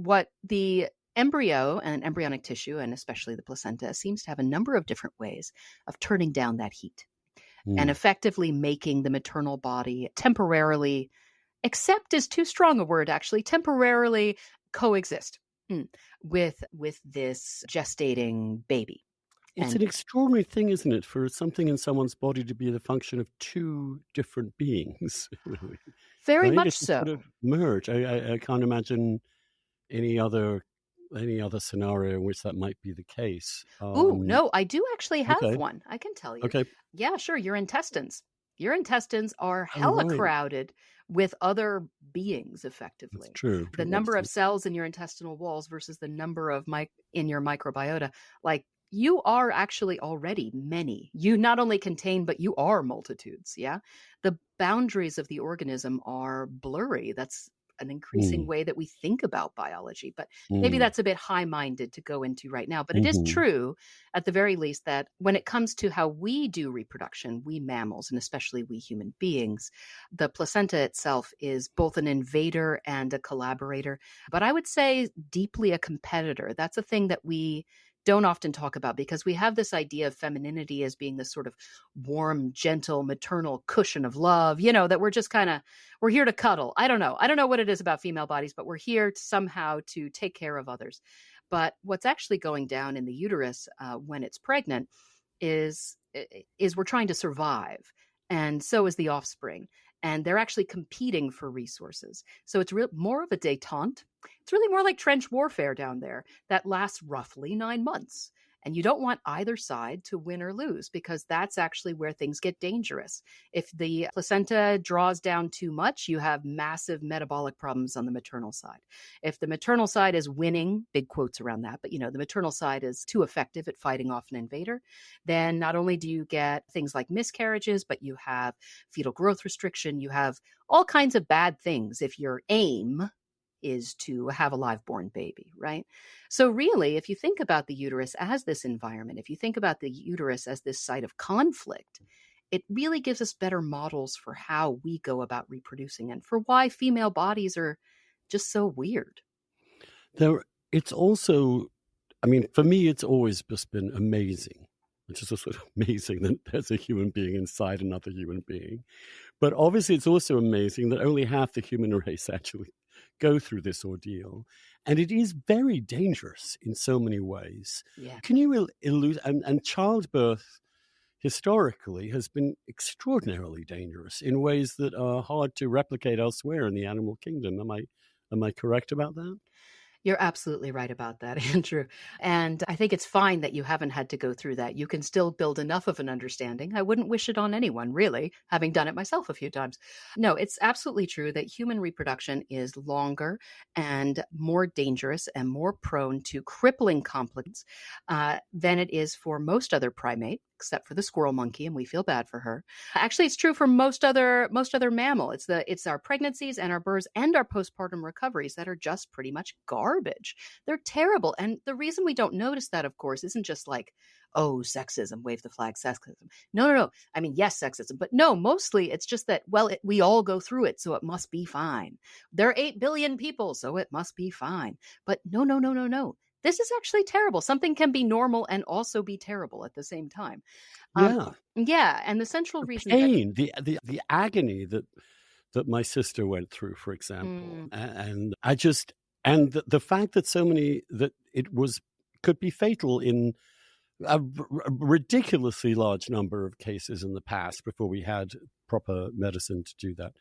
what the embryo and embryonic tissue, and especially the placenta, seems to have a number of different ways of turning down that heat and Mm. effectively making the maternal body temporarily, accept is too strong a word, actually, temporarily coexist with this gestating baby. It's And an extraordinary thing, isn't it, for something in someone's body to be the function of two different beings, really, very right? much It's just sort so. of merge. I can't imagine any other scenario in which that might be the case. Ooh, no, I do actually have Okay, one. I can tell you. okay. Yeah, sure. Your intestines. Your intestines are Oh, hella right. crowded with other beings, That's effectively. true. The True, number of obviously. cells in your intestinal walls versus the number of in your microbiota, like you are actually already many. You not only contain, but you are multitudes. Yeah. The boundaries of the organism are blurry. That's an increasing Mm, way that we think about biology, but maybe mm, that's a bit high minded to go into right now. But it is mhm. true, at the very least, that when it comes to how we do reproduction, we mammals, and especially we human beings, the placenta itself is both an invader and a collaborator, but I would say deeply a competitor. That's a thing that we don't often talk about because we have this idea of femininity as being this sort of warm, gentle, maternal cushion of love, that we're just kind of, we're here to cuddle. I don't know. I don't know what it is about female bodies, but we're here somehow to take care of others. But what's actually going down in the uterus when it's pregnant is we're trying to survive, and so is the offspring, and they're actually competing for resources. So it's more of a détente. It's really more like trench warfare down there that lasts roughly 9 months. And you don't want either side to win or lose because that's actually where things get dangerous. If the placenta draws down too much, you have massive metabolic problems on the maternal side. If the maternal side is winning, big quotes around that, but the maternal side is too effective at fighting off an invader, then not only do you get things like miscarriages, but you have fetal growth restriction, you have all kinds of bad things if your aim is to have a live born baby, right? So, really, if you think about the uterus as this environment, if you think about the uterus as this site of conflict, it really gives us better models for how we go about reproducing and for why female bodies are just so weird. There, it's also, I mean, for me, it's always just been amazing. It's just sort of amazing that there's a human being inside another human being. But obviously, it's also amazing that only half the human race actually go through this ordeal. And it is very dangerous in so many ways. Yeah. Can you elude, and childbirth historically has been extraordinarily dangerous in ways that are hard to replicate elsewhere in the animal kingdom. Am I correct about that? You're absolutely right about that, Andrew. And I think it's fine that you haven't had to go through that. You can still build enough of an understanding. I wouldn't wish it on anyone, really, having done it myself a few times. No, it's absolutely true that human reproduction is longer and more dangerous and more prone to crippling complications than it is for most other primate, except for the squirrel monkey, and we feel bad for her. Actually, it's true for most other mammal. It's our pregnancies and our births and our postpartum recoveries that are just pretty much garbage. They're terrible. And the reason we don't notice that, of course, isn't just like, oh, sexism, wave the flag, sexism. No, no, no. I mean, yes, sexism, but no, mostly it's just that, well, we all go through it, so it must be fine. There are 8 billion people, so it must be fine. But no, no, no, no, no. This is actually terrible. Something can be normal and also be terrible at the same time. Um, Yeah. yeah, and the central The reason that pain, the agony that my sister went through, for example, mm, and I just and the fact that so many that it was could be fatal in a ridiculously large number of cases in the past before we had proper medicine to do that.